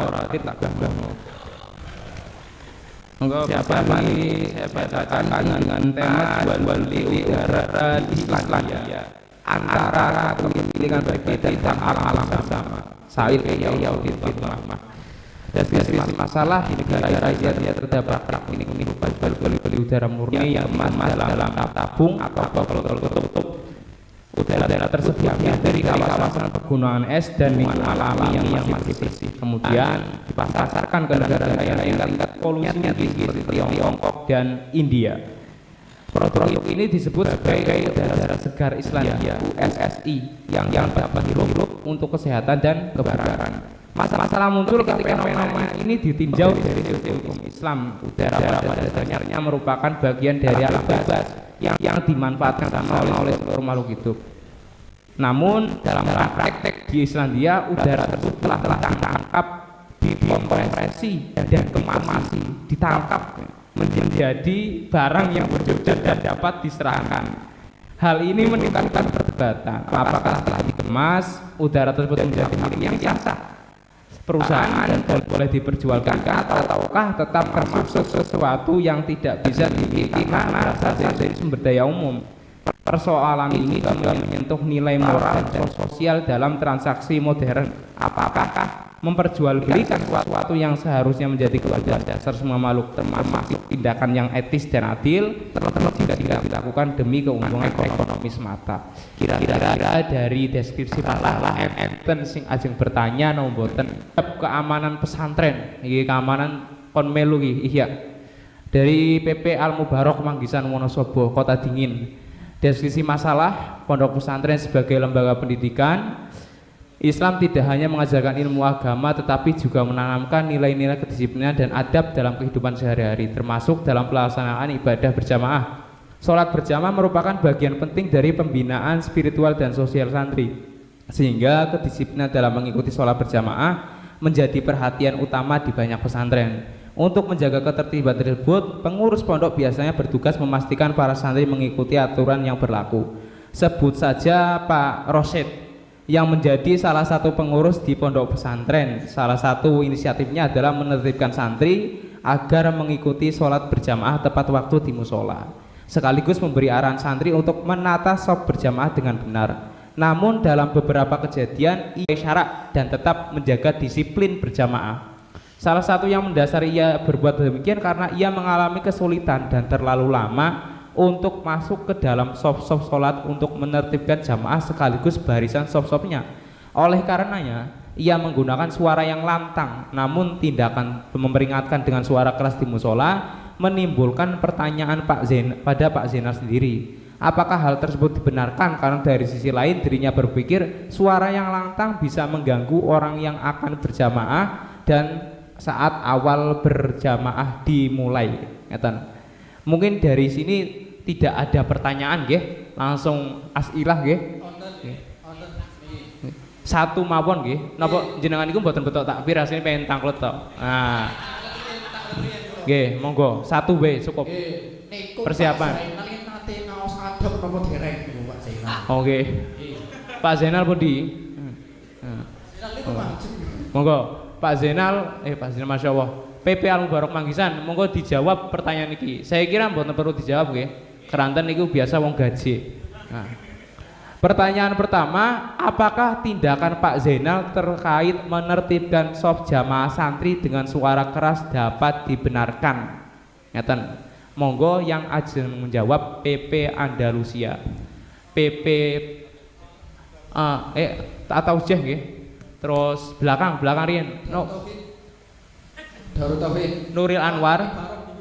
ora tak ngono. Enggak siapa ini saya bacakan dengan tema jual beli udara di Islandia antara kepemilikan berbeda dan alam bersama. Said Yaudin Muhammad. Deskripsi masalah di negara Asia terdapat praktik jual beli udara murni yang dalam tabung atau botol tertutup. Udara tersebut dari kawasan pergunungan es dan lingkungan alami yang masih bersih. Kemudian dipasarkan ke negara yang tingkat polusi tinggi seperti Tiongkok dan India. Produk ini disebut sebagai udara segar Islandia (USSI) yang dapat dihirup untuk kesehatan dan kebugaran. Masalah muncul ketika fenomena ini ditinjau dari sisi hukum Islam. Udara pada dasarnya merupakan bagian dari alam bebas yang dimanfaatkan oleh seluruh makhluk hidup. Namun dalam praktek di Islandia udara tersebut telah ditangkap, dikompresi dan kemasi, ditangkap menjadi barang yang berjual dan dapat diserahkan. Hal ini menimbulkan perdebatan. Apakah setelah dikemas udara tersebut menjadi milik yang sah perusahaan dan boleh diperjualkan ataukah tetap termasuk sesuatu yang tidak bisa dimiliki karena berasal dari sumber daya umum? Persoalan ini juga menyentuh nilai moral dan sosial dalam transaksi modern. Apakah memperjualbelikan sesuatu yang seharusnya menjadi kewajiban dasar semua makhluk, termasuk tindakan yang etis dan adil, terlebih jika tidak dilakukan demi keuntungan ekonomi semata? Kira-kira dari deskripsi masalah enten sing ajeng bertanya nomboten keamanan pesantren, iki keamanan kon melu iki iya. Dari PP Al Mubarok Manggisan Wonosobo, Kota Dingin. Deskripsi masalah pondok pesantren sebagai lembaga pendidikan Islam tidak hanya mengajarkan ilmu agama tetapi juga menanamkan nilai-nilai kedisiplinan dan adab dalam kehidupan sehari-hari, termasuk dalam pelaksanaan ibadah berjamaah. Sholat berjamaah merupakan bagian penting dari pembinaan spiritual dan sosial santri, sehingga kedisiplinan dalam mengikuti sholat berjamaah menjadi perhatian utama di banyak pesantren. Untuk menjaga ketertiban tersebut, pengurus pondok biasanya bertugas memastikan para santri mengikuti aturan yang berlaku. Sebut saja Pak Rosid yang menjadi salah satu pengurus di pondok pesantren. Salah satu inisiatifnya adalah menertibkan santri agar mengikuti sholat berjamaah tepat waktu di musola, sekaligus memberi arahan santri untuk menata shaf berjamaah dengan benar. Namun dalam beberapa kejadian ia syarak dan tetap menjaga disiplin berjamaah. Salah satu yang mendasari ia berbuat demikian karena ia mengalami kesulitan dan terlalu lama untuk masuk ke dalam shaf-shaf sholat untuk menertibkan jamaah sekaligus barisan shaf-shafnya. Oleh karenanya ia menggunakan suara yang lantang, namun tindakan memperingatkan dengan suara keras di musola menimbulkan pertanyaan pada Pak Zainal sendiri. Apakah hal tersebut dibenarkan? Karena dari sisi lain dirinya berpikir suara yang lantang bisa mengganggu orang yang akan berjamaah dan saat awal berjamaah dimulai. Mungkin dari sini tidak ada pertanyaan nggih, langsung asilah nggih. Satu mawon nggih. Napa jenengan iku mboten betok takbir asline pengen tanglet tok. Nah. Nggih, monggo. Satu wae cukup. Persiapan. Oke. Pak Zainal pundi? Monggo. Pak Zainal, Masya Allah. PP Al Mubarok Manggisan, monggo dijawab pertanyaan ini. Saya kira mboten perlu dijawab nggih. Keranten niku biasa wong gaji. Nah. Pertanyaan pertama, apakah tindakan Pak Zainal terkait menertibkan shaf jamaah santri dengan suara keras dapat dibenarkan? Ngeten. Monggo yang ajeng menjawab PP Andalusia. PP atau Jeh nggih. Terus belakang riyen. No. Darut Taufik. Nuril Anwar.